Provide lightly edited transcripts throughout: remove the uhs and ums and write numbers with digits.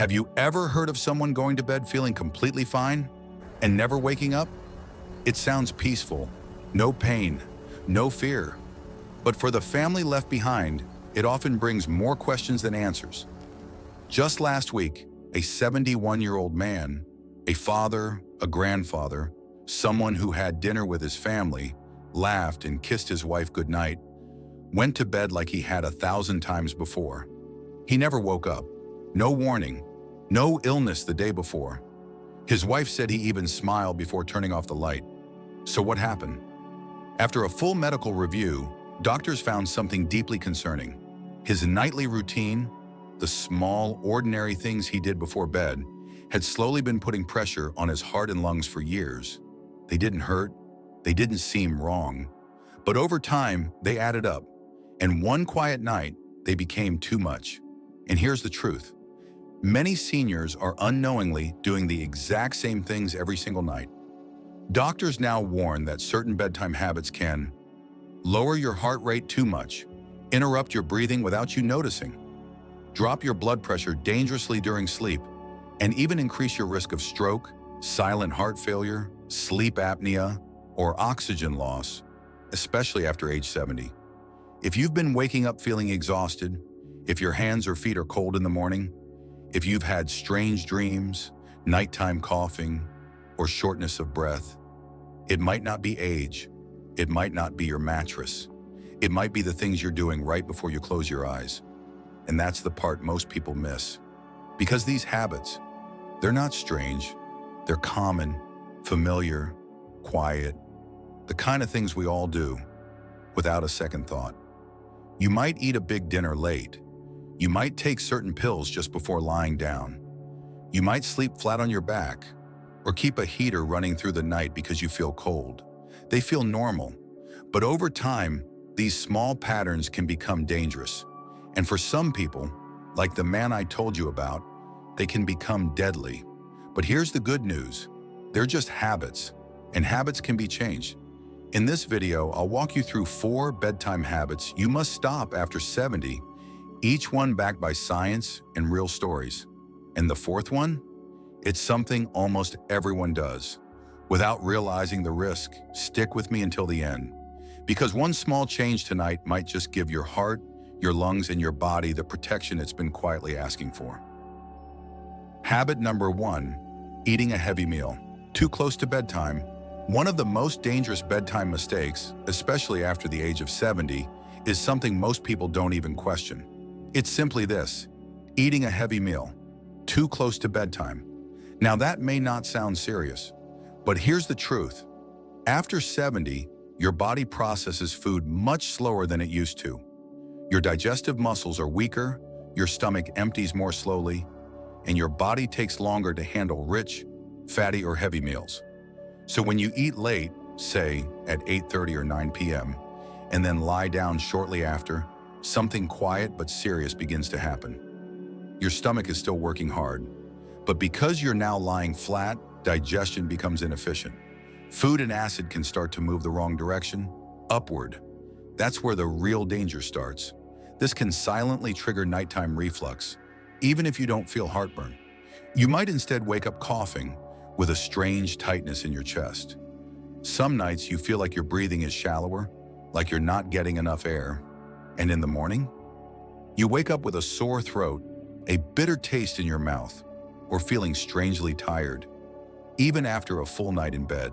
Have you ever heard of someone going to bed feeling completely fine and never waking up? It sounds peaceful, no pain, no fear. But for the family left behind, it often brings more questions than answers. Just last week, a 71-year-old man, a father, a grandfather, someone who had dinner with his family, laughed and kissed his wife goodnight, went to bed like he had 1,000 times before. He never woke up. No warning, no illness the day before. His wife said he even smiled before turning off the light. So what happened? After a full medical review, doctors found something deeply concerning. His nightly routine, the small, ordinary things he did before bed, had slowly been putting pressure on his heart and lungs for years. They didn't hurt, they didn't seem wrong. But over time, they added up. And one quiet night, they became too much. And here's the truth. Many seniors are unknowingly doing the exact same things every single night. Doctors now warn that certain bedtime habits can lower your heart rate too much, interrupt your breathing without you noticing, drop your blood pressure dangerously during sleep, and even increase your risk of stroke, silent heart failure, sleep apnea, or oxygen loss, especially after age 70. If you've been waking up feeling exhausted, if your hands or feet are cold in the morning, if you've had strange dreams, nighttime coughing, or shortness of breath, it might not be age. It might not be your mattress. It might be the things you're doing right before you close your eyes. And that's the part most people miss. Because these habits, they're not strange. They're common, familiar, quiet, the kind of things we all do without a second thought. You might eat a big dinner late. You might take certain pills just before lying down. You might sleep flat on your back or keep a heater running through the night because you feel cold. They feel normal, but over time, these small patterns can become dangerous. And for some people, like the man I told you about, they can become deadly. But here's the good news. They're just habits, and habits can be changed. In this video, I'll walk you through 4 bedtime habits you must stop after 70, each one backed by science and real stories. And the 4th one? It's something almost everyone does. Without realizing the risk, stick with me until the end. Because one small change tonight might just give your heart, your lungs, and your body the protection it's been quietly asking for. Habit number 1, eating a heavy meal. Too close to bedtime. One of the most dangerous bedtime mistakes, especially after the age of 70, is something most people don't even question. It's simply this: eating a heavy meal, too close to bedtime. Now that may not sound serious, but here's the truth. After 70, your body processes food much slower than it used to. Your digestive muscles are weaker, your stomach empties more slowly, and your body takes longer to handle rich, fatty, or heavy meals. So when you eat late, say at 8:30 or 9 p.m., and then lie down shortly after, something quiet but serious begins to happen. Your stomach is still working hard, but because you're now lying flat, digestion becomes inefficient. Food and acid can start to move the wrong direction, upward. That's where the real danger starts. This can silently trigger nighttime reflux, even if you don't feel heartburn. You might instead wake up coughing with a strange tightness in your chest. Some nights you feel like your breathing is shallower, like you're not getting enough air. And in the morning, you wake up with a sore throat, a bitter taste in your mouth, or feeling strangely tired, even after a full night in bed.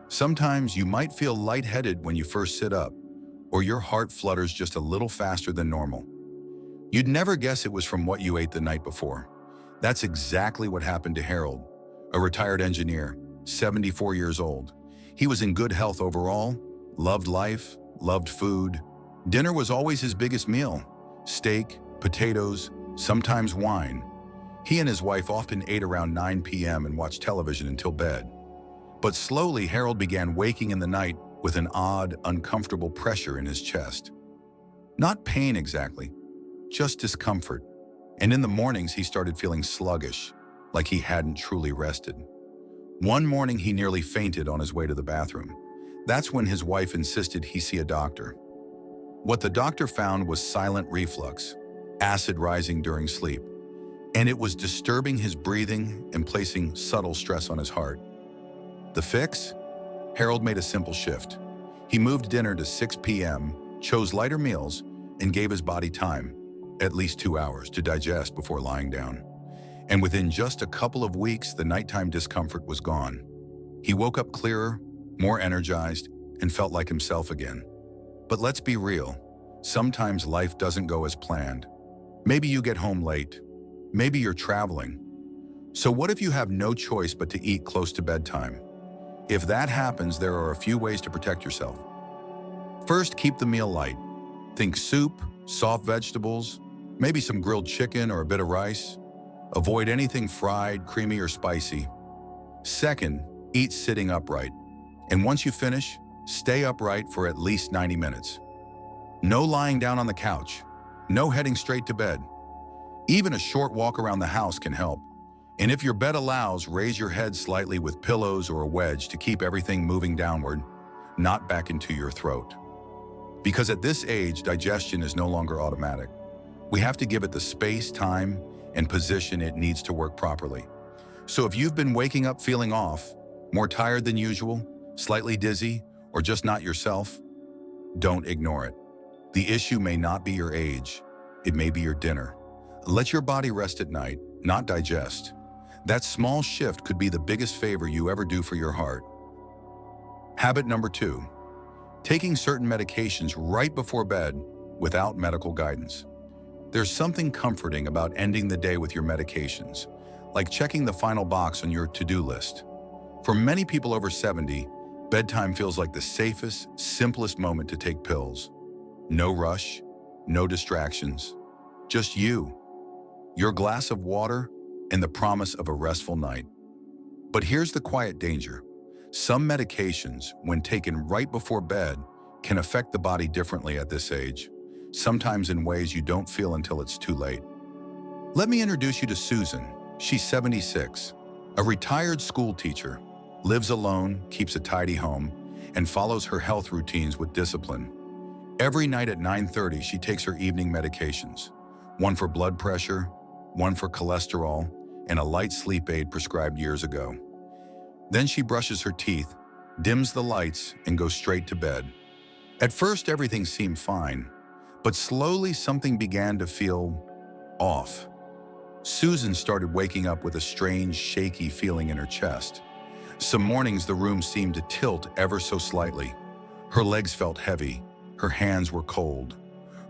Sometimes you might feel lightheaded when you first sit up, or your heart flutters just a little faster than normal. You'd never guess it was from what you ate the night before. That's exactly what happened to Harold, a retired engineer, 74 years old. He was in good health overall, loved life, loved food. Dinner was always his biggest meal: steak, potatoes, sometimes wine. He and his wife often ate around 9 p.m. and watched television until bed. But slowly, Harold began waking in the night with an odd, uncomfortable pressure in his chest. Not pain exactly, just discomfort. And in the mornings, he started feeling sluggish, like he hadn't truly rested. One morning, he nearly fainted on his way to the bathroom. That's when his wife insisted he see a doctor. What the doctor found was silent reflux, acid rising during sleep. and it was disturbing his breathing and placing subtle stress on his heart. The fix? Harold made a simple shift. He moved dinner to 6 p.m., chose lighter meals, and gave his body time, at least 2 hours, to digest before lying down. And within just a couple of weeks, the nighttime discomfort was gone. He woke up clearer, more energized, and felt like himself again. But let's be real. Sometimes life doesn't go as planned. Maybe you get home late. Maybe you're traveling. So what if you have no choice but to eat close to bedtime? If that happens, there are a few ways to protect yourself. First, keep the meal light. Think soup, soft vegetables, maybe some grilled chicken or a bit of rice. Avoid anything fried, creamy, or spicy. Second, eat sitting upright. And once you finish, stay upright for at least 90 minutes. No lying down on the couch. No heading straight to bed. Even a short walk around the house can help. And if your bed allows, raise your head slightly with pillows or a wedge to keep everything moving downward, not back into your throat. Because at this age, digestion is no longer automatic. We have to give it the space, time, and position it needs to work properly. So if you've been waking up feeling off, more tired than usual, slightly dizzy, or just not yourself, don't ignore it. The issue may not be your age, it may be your dinner. Let your body rest at night, not digest. That small shift could be the biggest favor you ever do for your heart. Habit number 2, taking certain medications right before bed without medical guidance. There's something comforting about ending the day with your medications, like checking the final box on your to-do list. For many people over 70, bedtime feels like the safest, simplest moment to take pills. No rush, no distractions, just you, your glass of water, and the promise of a restful night. But here's the quiet danger. Some medications, when taken right before bed, can affect the body differently at this age, sometimes in ways you don't feel until it's too late. Let me introduce you to Susan. She's 76, a retired school teacher, lives alone, keeps a tidy home, and follows her health routines with discipline. Every night at 9:30, she takes her evening medications, one for blood pressure, one for cholesterol, and a light sleep aid prescribed years ago. Then she brushes her teeth, dims the lights, and goes straight to bed. At first, everything seemed fine, but slowly something began to feel off. Susan started waking up with a strange, shaky feeling in her chest. Some mornings, the room seemed to tilt ever so slightly. Her legs felt heavy, her hands were cold,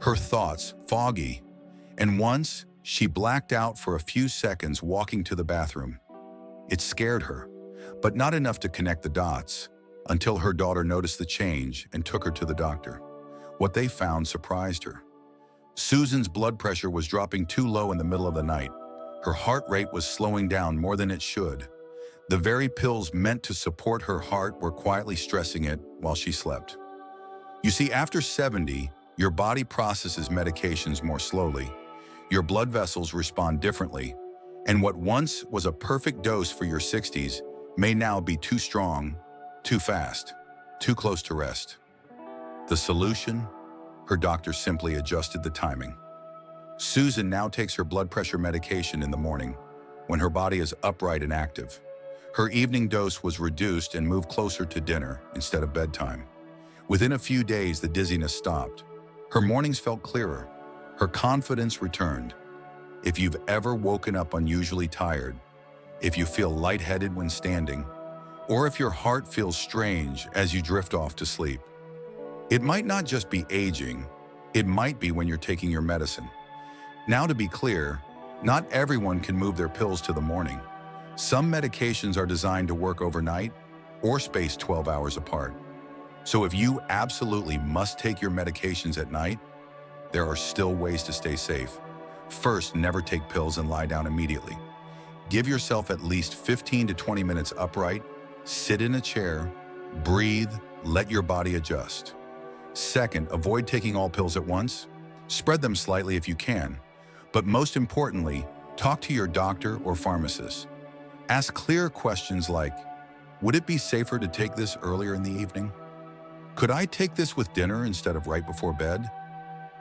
her thoughts foggy, and once she blacked out for a few seconds walking to the bathroom. It scared her, but not enough to connect the dots, until her daughter noticed the change and took her to the doctor. What they found surprised her. Susan's blood pressure was dropping too low in the middle of the night. Her heart rate was slowing down more than it should. The very pills meant to support her heart were quietly stressing it while she slept. You see, after 70, your body processes medications more slowly. Your blood vessels respond differently, and what once was a perfect dose for your 60s may now be too strong, too fast, too close to rest. The solution? Her doctor simply adjusted the timing. Susan now takes her blood pressure medication in the morning, when her body is upright and active. Her evening dose was reduced and moved closer to dinner instead of bedtime. Within a few days, the dizziness stopped. Her mornings felt clearer. Her confidence returned. If you've ever woken up unusually tired, if you feel lightheaded when standing, or if your heart feels strange as you drift off to sleep, it might not just be aging, it might be when you're taking your medicine. Now, to be clear, not everyone can move their pills to the morning. Some medications are designed to work overnight or spaced 12 hours apart. So if you absolutely must take your medications at night, there are still ways to stay safe. First, never take pills and lie down immediately. Give yourself at least 15 to 20 minutes upright, sit in a chair, breathe, let your body adjust. Second, avoid taking all pills at once. Spread them slightly if you can. But most importantly, talk to your doctor or pharmacist. Ask clear questions like, would it be safer to take this earlier in the evening? Could I take this with dinner instead of right before bed?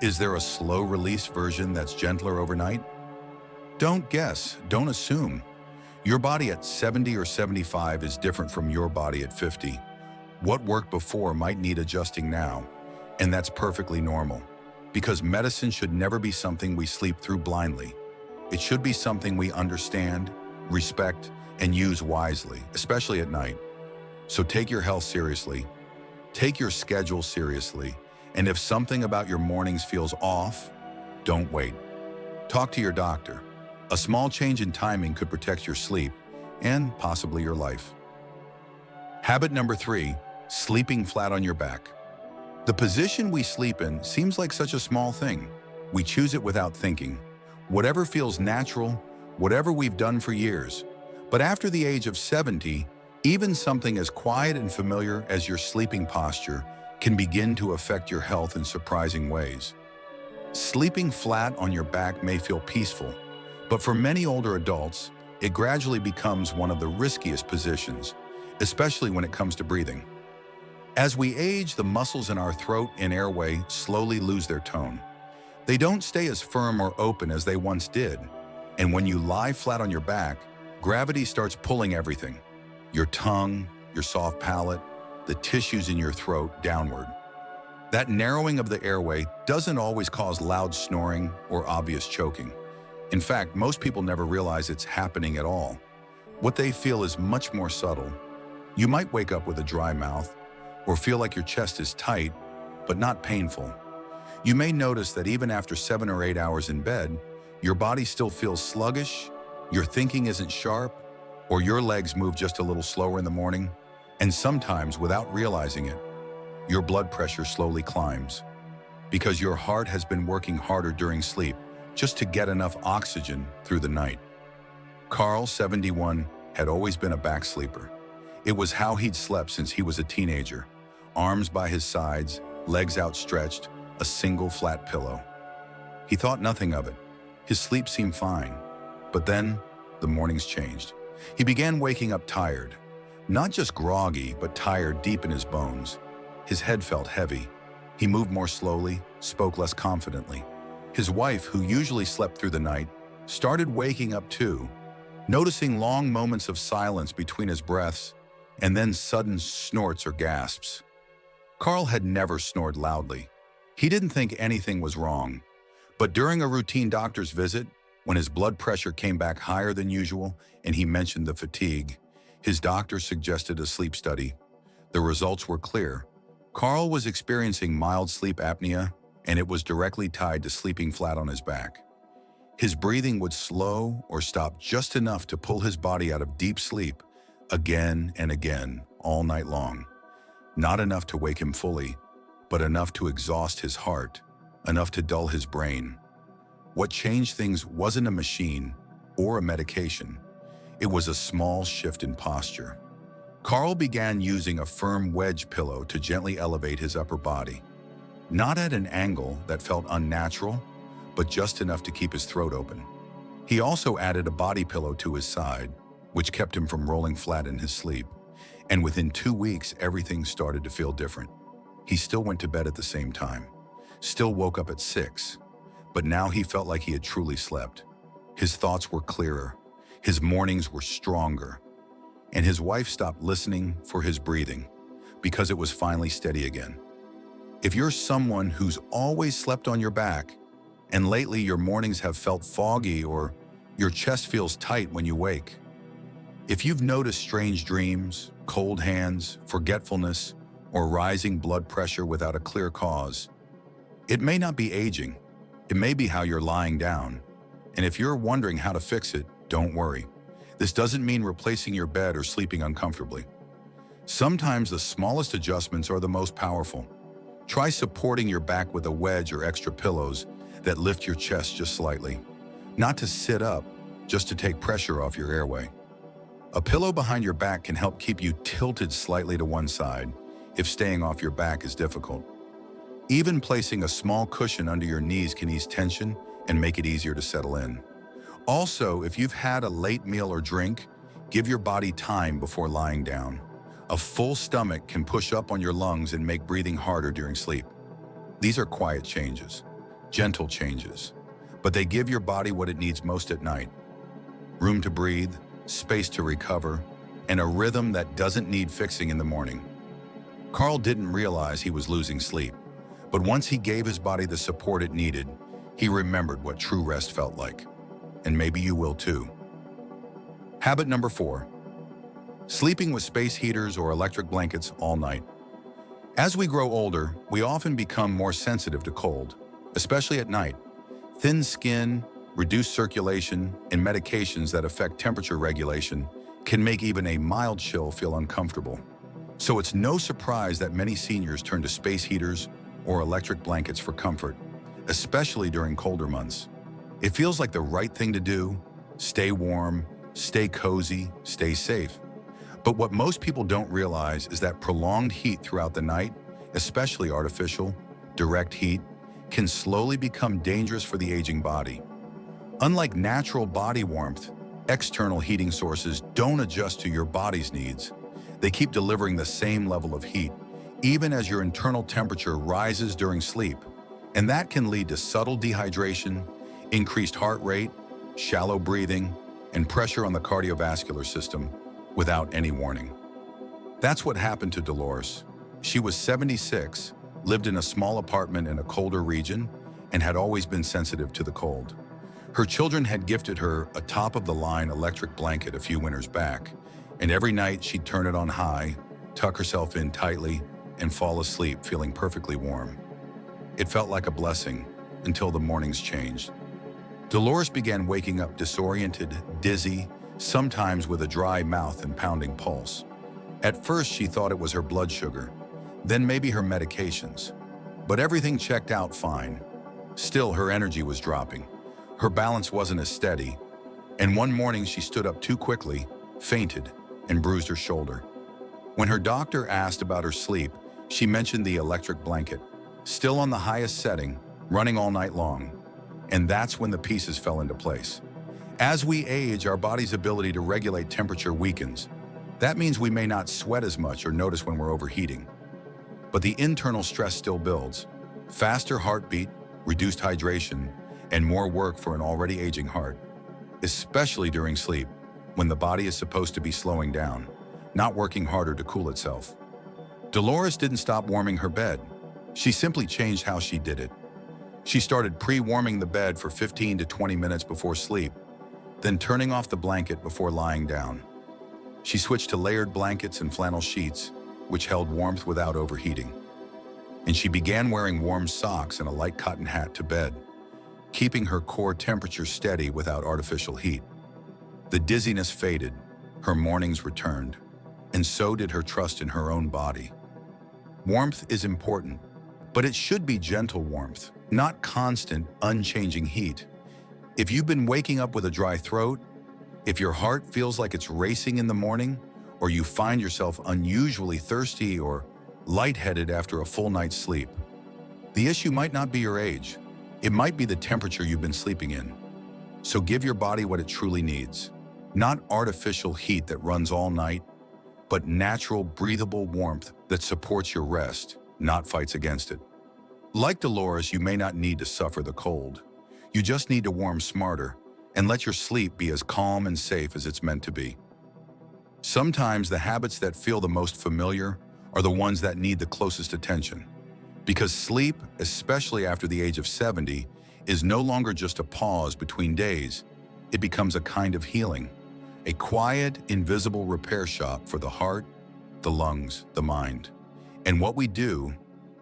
Is there a slow-release version that's gentler overnight? Don't guess, don't assume. Your body at 70 or 75 is different from your body at 50. What worked before might need adjusting now, and that's perfectly normal. Because medicine should never be something we sleep through blindly. It should be something we understand, respect, and use wisely, especially at night. So take your health seriously, take your schedule seriously, and if something about your mornings feels off, don't wait. Talk to your doctor. A small change in timing could protect your sleep and possibly your life. Habit number 3, sleeping flat on your back. The position we sleep in seems like such a small thing. We choose it without thinking. Whatever feels natural, whatever we've done for years. But after the age of 70, even something as quiet and familiar as your sleeping posture can begin to affect your health in surprising ways. Sleeping flat on your back may feel peaceful, but for many older adults, it gradually becomes one of the riskiest positions, especially when it comes to breathing. As we age, the muscles in our throat and airway slowly lose their tone. They don't stay as firm or open as they once did, and when you lie flat on your back, gravity starts pulling everything. Your tongue, your soft palate, the tissues in your throat downward. That narrowing of the airway doesn't always cause loud snoring or obvious choking. In fact, most people never realize it's happening at all. What they feel is much more subtle. You might wake up with a dry mouth or feel like your chest is tight, but not painful. You may notice that even after 7 or 8 hours in bed, your body still feels sluggish, your thinking isn't sharp, or your legs move just a little slower in the morning, and sometimes, without realizing it, your blood pressure slowly climbs because your heart has been working harder during sleep just to get enough oxygen through the night. Carl, 71, had always been a back sleeper. It was how he'd slept since he was a teenager. Arms by his sides, legs outstretched, a single flat pillow. He thought nothing of it. His sleep seemed fine. But then, the mornings changed. He began waking up tired. Not just groggy, but tired deep in his bones. His head felt heavy. He moved more slowly, spoke less confidently. His wife, who usually slept through the night, started waking up too, noticing long moments of silence between his breaths and then sudden snorts or gasps. Carl had never snored loudly. He didn't think anything was wrong. But during a routine doctor's visit, when his blood pressure came back higher than usual and he mentioned the fatigue, his doctor suggested a sleep study. The results were clear. Carl was experiencing mild sleep apnea, and it was directly tied to sleeping flat on his back. His breathing would slow or stop just enough to pull his body out of deep sleep again and again all night long. Not enough to wake him fully, but enough to exhaust his heart, enough to dull his brain. What changed things wasn't a machine or a medication. It was a small shift in posture. Carl began using a firm wedge pillow to gently elevate his upper body. Not at an angle that felt unnatural, but just enough to keep his throat open. He also added a body pillow to his side, which kept him from rolling flat in his sleep. And within 2 weeks, everything started to feel different. He still went to bed at the same time, still woke up at 6, but now he felt like he had truly slept. His thoughts were clearer, his mornings were stronger, and his wife stopped listening for his breathing because it was finally steady again. If you're someone who's always slept on your back, and lately your mornings have felt foggy or your chest feels tight when you wake, if you've noticed strange dreams, cold hands, forgetfulness, or rising blood pressure without a clear cause, it may not be aging. It may be how you're lying down. And if you're wondering how to fix it, don't worry. This doesn't mean replacing your bed or sleeping uncomfortably. Sometimes the smallest adjustments are the most powerful. Try supporting your back with a wedge or extra pillows that lift your chest just slightly. Not to sit up, just to take pressure off your airway. A pillow behind your back can help keep you tilted slightly to one side if staying off your back is difficult. Even placing a small cushion under your knees can ease tension and make it easier to settle in. Also, if you've had a late meal or drink, give your body time before lying down. A full stomach can push up on your lungs and make breathing harder during sleep. These are quiet changes, gentle changes, but they give your body what it needs most at night: room to breathe, space to recover, and a rhythm that doesn't need fixing in the morning. Carl didn't realize he was losing sleep, but once he gave his body the support it needed, he remembered what true rest felt like. And maybe you will too. Habit number 4. Sleeping with space heaters or electric blankets all night. As we grow older, we often become more sensitive to cold, especially at night. Thin skin, reduced circulation, and medications that affect temperature regulation can make even a mild chill feel uncomfortable. So it's no surprise that many seniors turn to space heaters or electric blankets for comfort, especially during colder months. It feels like the right thing to do: stay warm, stay cozy, stay safe. But what most people don't realize is that prolonged heat throughout the night, especially artificial, direct heat, can slowly become dangerous for the aging body. Unlike natural body warmth, external heating sources don't adjust to your body's needs. They keep delivering the same level of heat, even as your internal temperature rises during sleep. And that can lead to subtle dehydration, increased heart rate, shallow breathing, and pressure on the cardiovascular system without any warning. That's what happened to Dolores. She was 76, lived in a small apartment in a colder region, and had always been sensitive to the cold. Her children had gifted her a top-of-the-line electric blanket a few winters back, and every night she'd turn it on high, tuck herself in tightly, and fall asleep feeling perfectly warm. It felt like a blessing until the mornings changed. Dolores began waking up disoriented, dizzy, sometimes with a dry mouth and pounding pulse. At first, she thought it was her blood sugar, then maybe her medications. But everything checked out fine. Still, her energy was dropping. Her balance wasn't as steady, and one morning she stood up too quickly, fainted, and bruised her shoulder. When her doctor asked about her sleep, she mentioned the electric blanket, still on the highest setting, running all night long. And that's when the pieces fell into place. As we age, our body's ability to regulate temperature weakens. That means we may not sweat as much or notice when we're overheating. But the internal stress still builds. Faster heartbeat, reduced hydration, and more work for an already aging heart, especially during sleep, when the body is supposed to be slowing down, not working harder to cool itself. Dolores didn't stop warming her bed. She simply changed how she did it. She started pre-warming the bed for 15 to 20 minutes before sleep, then turning off the blanket before lying down. She switched to layered blankets and flannel sheets, which held warmth without overheating. And she began wearing warm socks and a light cotton hat to bed, keeping her core temperature steady without artificial heat. The dizziness faded, her mornings returned, and so did her trust in her own body. Warmth is important, but it should be gentle warmth, not constant, unchanging heat. If you've been waking up with a dry throat, if your heart feels like it's racing in the morning, or you find yourself unusually thirsty or lightheaded after a full night's sleep, the issue might not be your age. It might be the temperature you've been sleeping in. So give your body what it truly needs. Not artificial heat that runs all night, but natural, breathable warmth that supports your rest, not fights against it. Like Dolores, you may not need to suffer the cold. You just need to warm smarter and let your sleep be as calm and safe as it's meant to be. Sometimes the habits that feel the most familiar are the ones that need the closest attention. Because sleep, especially after the age of 70, is no longer just a pause between days. It becomes a kind of healing, a quiet, invisible repair shop for the heart, the lungs, the mind. And what we do,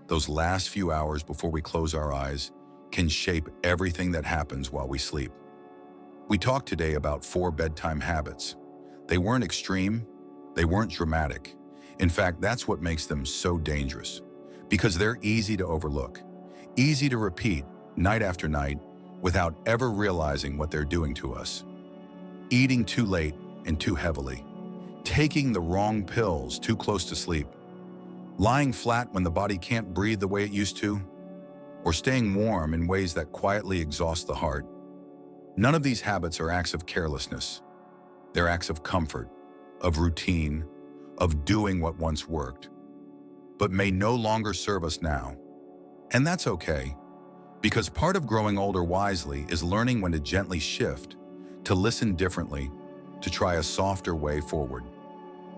those last few hours before we close our eyes, can shape everything that happens while we sleep. We talked today about 4 bedtime habits. They weren't extreme, they weren't dramatic. In fact, that's what makes them so dangerous, because they're easy to overlook, easy to repeat night after night without ever realizing what they're doing to us. Eating too late and too heavily, taking the wrong pills too close to sleep, lying flat when the body can't breathe the way it used to, or staying warm in ways that quietly exhaust the heart. None of these habits are acts of carelessness. They're acts of comfort, of routine, of doing what once worked, but may no longer serve us now. And that's okay. Because part of growing older wisely is learning when to gently shift, to listen differently, to try a softer way forward.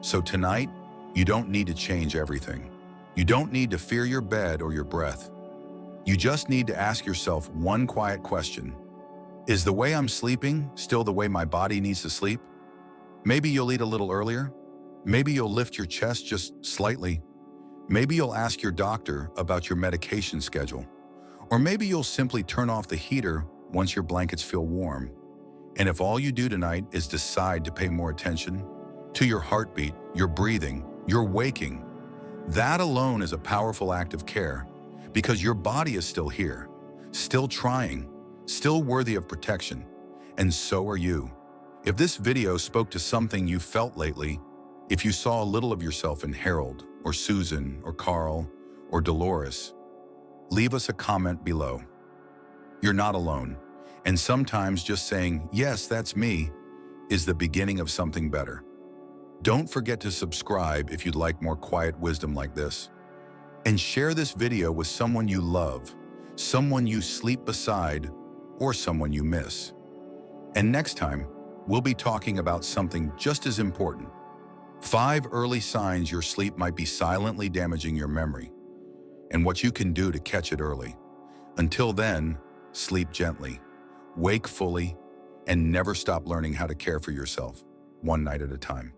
So tonight, you don't need to change everything. You don't need to fear your bed or your breath. You just need to ask yourself one quiet question. Is the way I'm sleeping still the way my body needs to sleep? Maybe you'll eat a little earlier. Maybe you'll lift your chest just slightly. Maybe you'll ask your doctor about your medication schedule. Or maybe you'll simply turn off the heater once your blankets feel warm. And if all you do tonight is decide to pay more attention to your heartbeat, your breathing, your waking, that alone is a powerful act of care, because your body is still here, still trying, still worthy of protection, and so are you. If this video spoke to something you felt lately, if you saw a little of yourself in Harold, or Susan, or Carl, or Dolores, leave us a comment below. You're not alone, and sometimes just saying, "Yes, that's me," is the beginning of something better. Don't forget to subscribe if you'd like more quiet wisdom like this. And share this video with someone you love, someone you sleep beside, or someone you miss. And next time, we'll be talking about something just as important. 5 early signs your sleep might be silently damaging your memory, and what you can do to catch it early. Until then, sleep gently, wake fully, and never stop learning how to care for yourself, one night at a time.